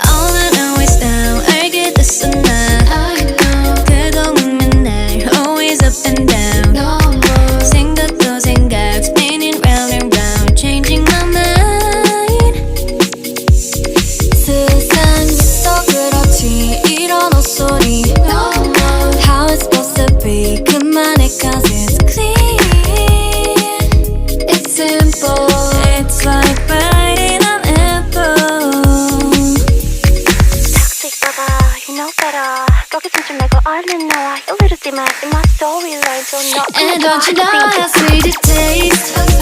All I know is now 알게 됐어 난 그동안 맨날 always up and down 생각도 생각 spinning round and round changing my mind 세상에서 그렇지 이런 헛소리 How it's supposed to be 그만해 cause it's clean It's simple It's like biting an apple Toxic lover, you know better. 거기선 좀 말고 얼른 나와. 이러지 마, in my storyline. So no, And don't you know how sweet it tastes